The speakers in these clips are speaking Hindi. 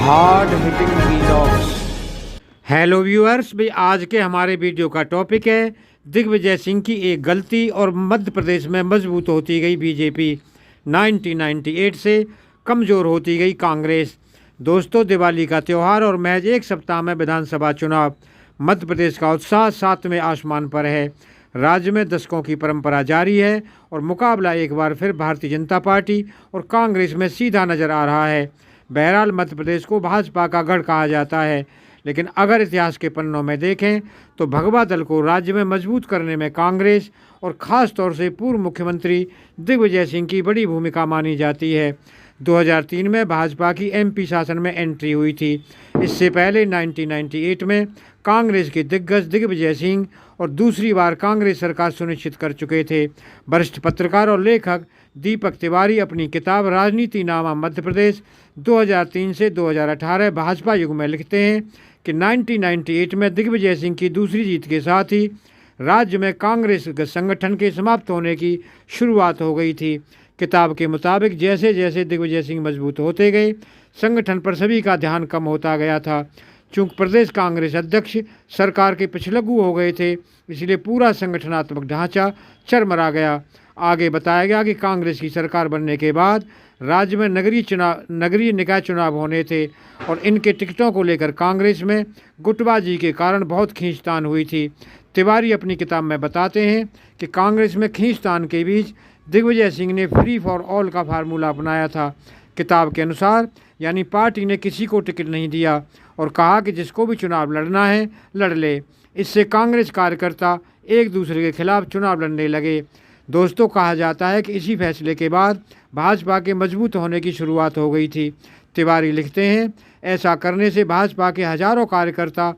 Hard hitting vlogs. Hello viewers, भाई आज के हमारे वीडियो का टॉपिक है दिग्विजय सिंह की एक गलती और मध्य प्रदेश में मजबूत होती गई बीजेपी, 1998 से कमज़ोर होती गई कांग्रेस। दोस्तों, दिवाली का त्यौहार और महज एक सप्ताह में विधानसभा चुनाव, मध्य प्रदेश का उत्साह सातवें आसमान पर है। राज्य में दशकों की परंपरा जारी है और मुकाबला एक बार फिर भारतीय जनता पार्टी और कांग्रेस में सीधा नजर आ रहा है। बहरहाल मध्य प्रदेश को भाजपा का गढ़ कहा जाता है, लेकिन अगर इतिहास के पन्नों में देखें तो भगवा दल को राज्य में मजबूत करने में कांग्रेस और ख़ास तौर से पूर्व मुख्यमंत्री दिग्विजय सिंह की बड़ी भूमिका मानी जाती है। 2003 में भाजपा की एमपी शासन में एंट्री हुई थी। इससे पहले 1998 में कांग्रेस के दिग्गज दिग्विजय सिंह और दूसरी बार कांग्रेस सरकार सुनिश्चित कर चुके थे। वरिष्ठ पत्रकार और लेखक दीपक तिवारी अपनी किताब राजनीति नामा मध्य प्रदेश 2003 से 2018 भाजपा युग में लिखते हैं कि 1998 में दिग्विजय सिंह की दूसरी जीत के साथ ही राज्य में कांग्रेस संगठन के समाप्त होने की शुरुआत हो गई थी। किताब के मुताबिक जैसे जैसे दिग्विजय सिंह मजबूत होते गए, संगठन पर सभी का ध्यान कम होता गया था। चूँकि प्रदेश कांग्रेस अध्यक्ष सरकार के पिछलग्गू हो गए थे, इसलिए पूरा संगठनात्मक ढांचा चरमरा गया। आगे बताया गया कि कांग्रेस की सरकार बनने के बाद राज्य में नगरीय निकाय चुनाव होने थे और इनके टिकटों को लेकर कांग्रेस में गुटबाजी के कारण बहुत खींचतान हुई थी। तिवारी अपनी किताब में बताते हैं कि कांग्रेस में खींचतान के बीच दिग्विजय सिंह ने फ्री फॉर ऑल का फार्मूला अपनाया था। किताब के अनुसार यानी पार्टी ने किसी को टिकट नहीं दिया और कहा कि जिसको भी चुनाव लड़ना है लड़ ले। इससे कांग्रेस कार्यकर्ता एक दूसरे के खिलाफ चुनाव लड़ने लगे। दोस्तों, कहा जाता है कि इसी फैसले के बाद भाजपा के मजबूत होने की शुरुआत हो गई थी। तिवारी लिखते हैं, ऐसा करने से भाजपा के हजारों कार्यकर्ता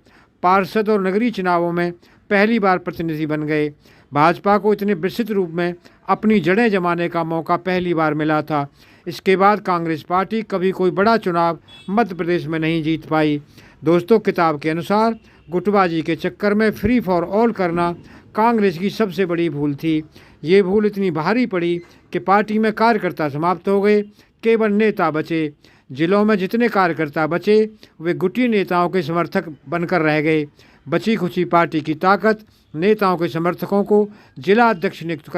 पार्षद और नगरीय चुनावों में पहली बार प्रतिनिधि बन गए। भाजपा को इतने विस्तृत रूप में अपनी जड़ें जमाने का मौका पहली बार मिला था। इसके बाद कांग्रेस पार्टी कभी कोई बड़ा चुनाव मध्य प्रदेश में नहीं जीत पाई। दोस्तों, किताब के अनुसार गुटबाजी के चक्कर में फ्री फॉर ऑल करना कांग्रेस की सबसे बड़ी भूल थी। ये भूल इतनी भारी पड़ी कि पार्टी में कार्यकर्ता समाप्त हो गए, केवल नेता बचे। जिलों में जितने कार्यकर्ता बचे वे गुटी नेताओं के समर्थक बनकर रह गए। बची खुची पार्टी की ताकत नेताओं के समर्थकों को जिला अध्यक्ष नियुक्त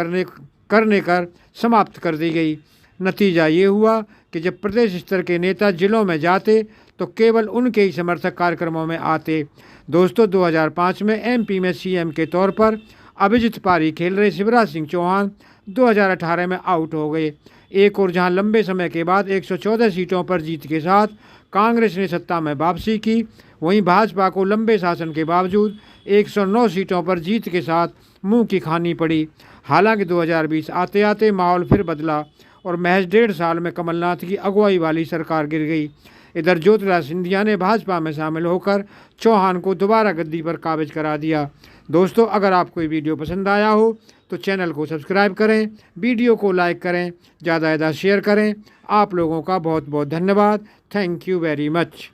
करने कर समाप्त कर दी गई। नतीजा ये हुआ कि जब प्रदेश स्तर के नेता जिलों में जाते तो केवल उनके ही समर्थक कार्यक्रमों में आते। दोस्तों, 2005 में एमपी में सीएम के तौर पर अभिजीत पारी खेल रहे शिवराज सिंह चौहान 2018 में आउट हो गए। एक और जहां लंबे समय के बाद 114 सीटों पर जीत के साथ कांग्रेस ने सत्ता में वापसी की, वहीं भाजपा को लंबे शासन के बावजूद 109 सीटों पर जीत के साथ मुंह की खानी पड़ी। हालांकि 2020 आते आते माहौल फिर बदला और महज 1.5 साल में कमलनाथ की अगुवाई वाली सरकार गिर गई। इधर ज्योतिरादित्य सिंधिया ने भाजपा में शामिल होकर चौहान को दोबारा गद्दी पर काबिज करा दिया। दोस्तों, अगर आपको ये वीडियो पसंद आया हो तो चैनल को सब्सक्राइब करें, वीडियो को लाइक करें, ज़्यादा से ज़्यादा शेयर करें। आप लोगों का बहुत बहुत धन्यवाद। Thank you very much.